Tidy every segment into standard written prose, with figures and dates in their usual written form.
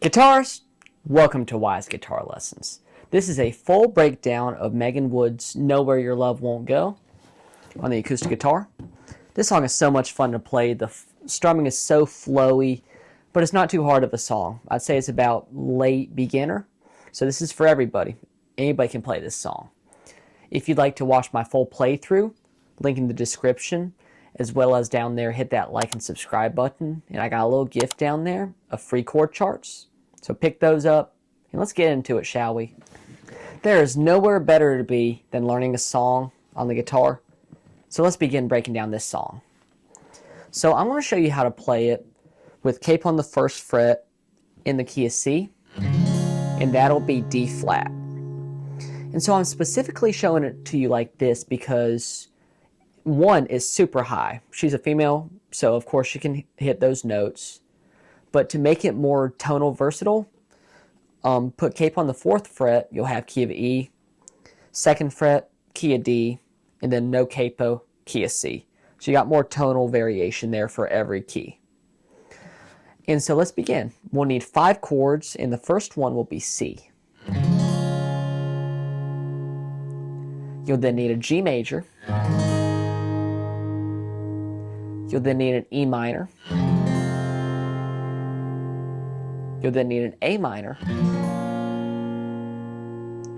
Guitarists, welcome to Wise Guitar Lessons. This is a full breakdown of Megan Wood's Know Where Your Love Won't Go on the acoustic guitar. This song is so much fun to play. The strumming is so flowy, but it's not too hard of a song. I'd say it's about late beginner, so this is for everybody. Anybody can play this song. If you'd like to watch my full playthrough, link in the description, as well as down there, hit that like and subscribe button. And I got a little gift down there of free chord charts. So pick those up and let's get into it, shall we? There is nowhere better to be than learning a song on the guitar. So let's begin breaking down this song. So I'm going to show you how to play it with capo on the first fret in the key of C, and that'll be D flat. And so I'm specifically showing it to you like this because one is super high. She's a female, so of course she can hit those notes. But to make it more tonal versatile, put capo on the fourth fret, you'll have key of E, second fret, key of D, and then no capo, key of C. So you got more tonal variation there for every key. And so let's begin. We'll need 5 chords, and the first one will be C. You'll then need a G major. You'll then need an E minor. You'll then need an A minor.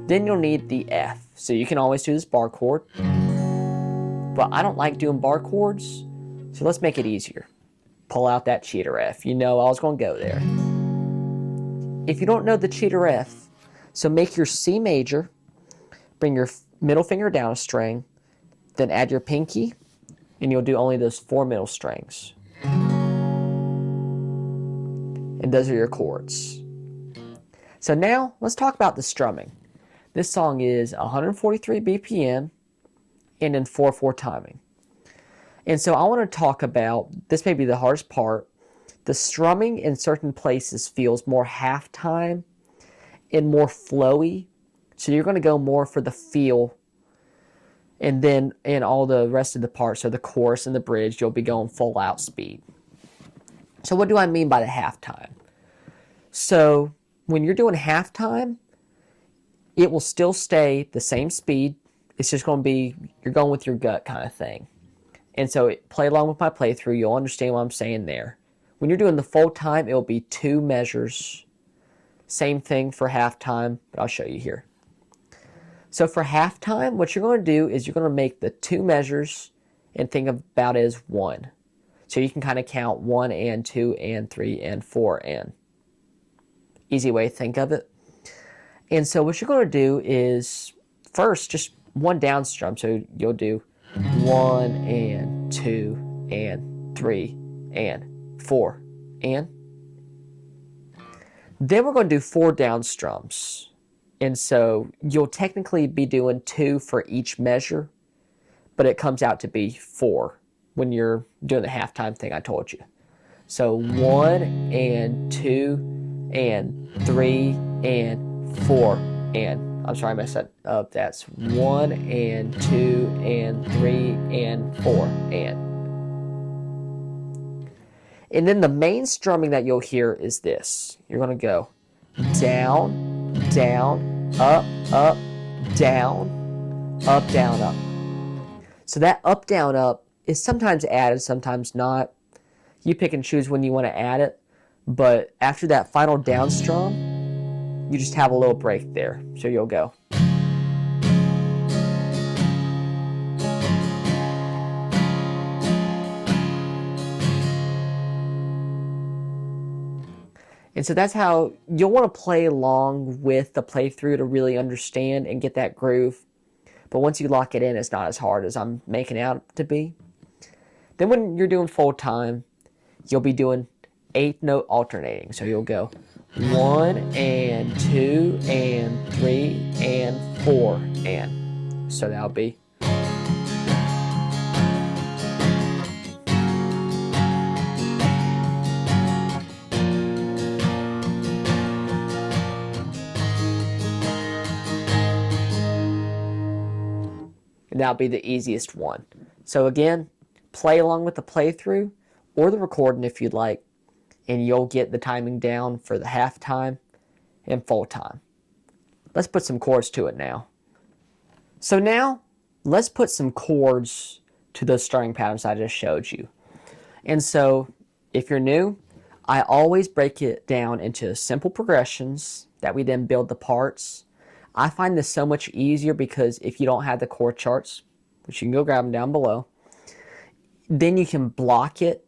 Then you'll need the F. So you can always do this bar chord, but I don't like doing bar chords, so let's make it easier. Pull out that cheater F. You know I was going to go there. If you don't know the cheater F, so make your C major, bring your middle finger down a string, then add your pinky, and you'll do only those 4 middle strings. And those are your chords. So now let's talk about the strumming. This song is 143 BPM and in 4/4 timing. And so I want to talk about, this may be the hardest part, the strumming in certain places feels more half time and more flowy. So you're going to go more for the feel. And then in all the rest of the parts, so the chorus and the bridge, you'll be going full out speed. So what do I mean by the halftime? So when you're doing halftime, it will still stay the same speed. It's just going to be, you're going with your gut kind of thing. And so play along with my playthrough. You'll understand what I'm saying there. When you're doing the full time, it'll be 2 measures. Same thing for halftime, but I'll show you here. So for halftime, what you're going to do is you're going to make the 2 measures and think about it as 1. So you can kind of count 1 and 2 and 3 and 4 and. Easy way to think of it. And so what you're going to do is first just 1 down strum. So you'll do 1 and 2 and 3 and 4 and. Then we're going to do 4 down strums. And so you'll technically be doing 2 for each measure, but it comes out to be 4 when you're doing the halftime thing I told you. So 1 and 2 and 3 and 4 and. I'm sorry I messed that up. That's 1 and 2 and 3 and 4 and. And then the main strumming that you'll hear is this. You're going to go down, down, up, down, up, down, up. So that up, down, up is sometimes added, sometimes not. You pick and choose when you want to add it. But after that final down strum, you just have a little break there. So you'll go. And so that's how you'll want to play along with the playthrough to really understand and get that groove. But once you lock it in, it's not as hard as I'm making it out to be. Then when you're doing full time, you'll be doing 8th note alternating. So you'll go 1 and 2 and 3 and 4 and. So that'll be. And that'll be the easiest one. So again, play along with the playthrough or the recording if you'd like, and you'll get the timing down for the half time and full time. Let's put some chords to it now. So now, let's put some chords to those strumming patterns I just showed you. And so, if you're new, I always break it down into simple progressions that we then build the parts. I find this so much easier because if you don't have the chord charts, which you can go grab them down below, then you can block it,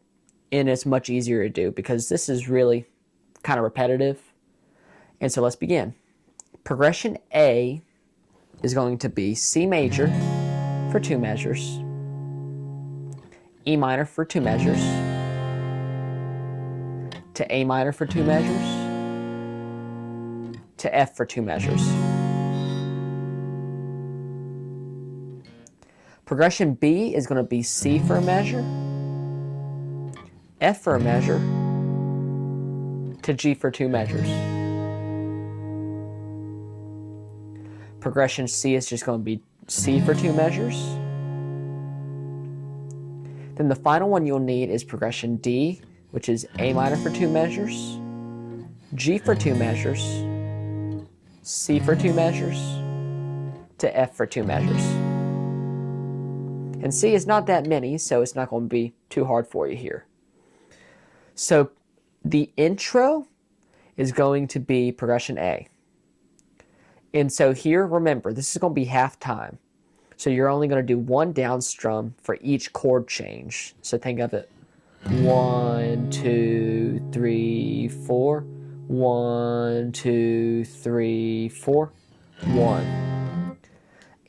and it's much easier to do because this is really kind of repetitive. And so let's begin. Progression A is going to be C major for 2 measures, E minor for 2 measures, to A minor for 2 measures, to F for 2 measures. Progression B is going to be C for a measure, F for a measure, to G for 2 measures. Progression C is just going to be C for 2 measures. Then the final one you'll need is progression D, which is A minor for 2 measures, G for 2 measures, C for 2 measures, to F for 2 measures. And C is not that many, so it's not going to be too hard for you here. So the intro is going to be progression A. And so here, remember, this is going to be half time. So you're only going to do 1 down strum for each chord change. So think of it 1, 2, 3, 4. 1, 2, 3, 4. 1.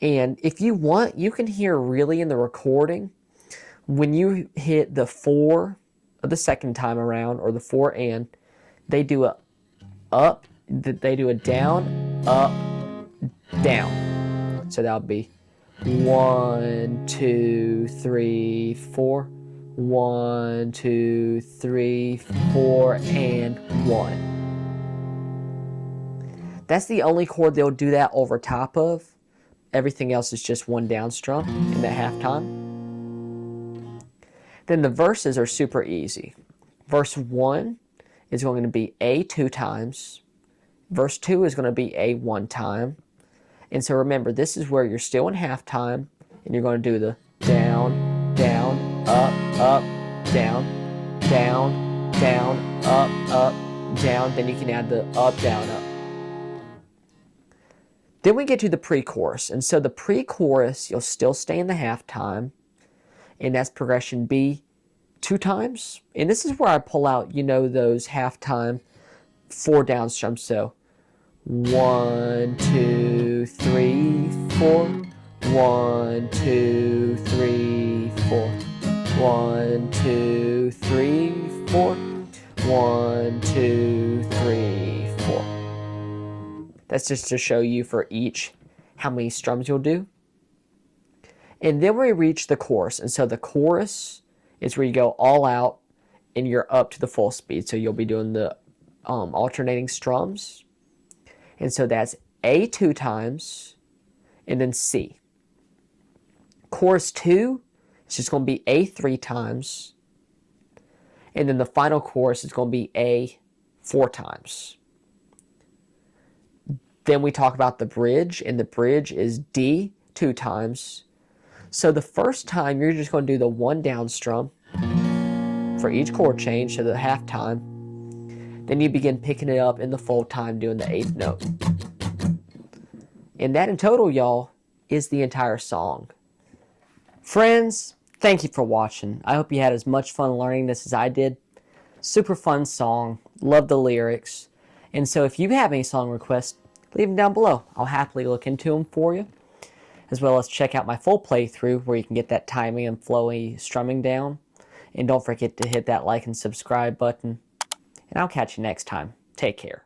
And if you want, you can hear really in the recording when you hit the 4 of the second time around, or the 4 and, they do a up, they do a down, up, down. So that would be 1, 2, 3, 4. 1, 2, 3, 4, and 1. That's the only chord they'll do that over top of. Everything else is just 1 down strum in that half time. Then the verses are super easy. Verse 1 is going to be A 2 times. Verse 2 is going to be A 1 time. And so remember, this is where you're still in half time, and you're going to do the down, down, up, up, down, down, down, up, down. Then you can add the up, down, up. Then we get to the pre-chorus. And so the pre-chorus, you'll still stay in the half time, and that's progression B 2 times. And this is where I pull out, those half time 4 down strums. So 1, 2, 3, 4. 1, 2, 3, 4. 1, 2, 3, 4. 1, 2, 3, 4. That's just to show you for each how many strums you'll do. And then we reach the chorus. And so the chorus is where you go all out and you're up to the full speed. So you'll be doing the alternating strums. And so that's A 2 times and then C. Chorus 2 is just going to be A 3 times. And then the final chorus is going to be A 4 times. Then we talk about the bridge, and the bridge is D 2 times. So the first time, you're just going to do the 1 down strum for each chord change, so the half time. Then you begin picking it up in the full time, doing the 8th note. And that in total, y'all, is the entire song. Friends, thank you for watching. I hope you had as much fun learning this as I did. Super fun song. Love the lyrics. And so if you have any song requests, leave them down below. I'll happily look into them for you, as well as check out my full playthrough where you can get that timing and flowy strumming down. And don't forget to hit that like and subscribe button. And I'll catch you next time. Take care.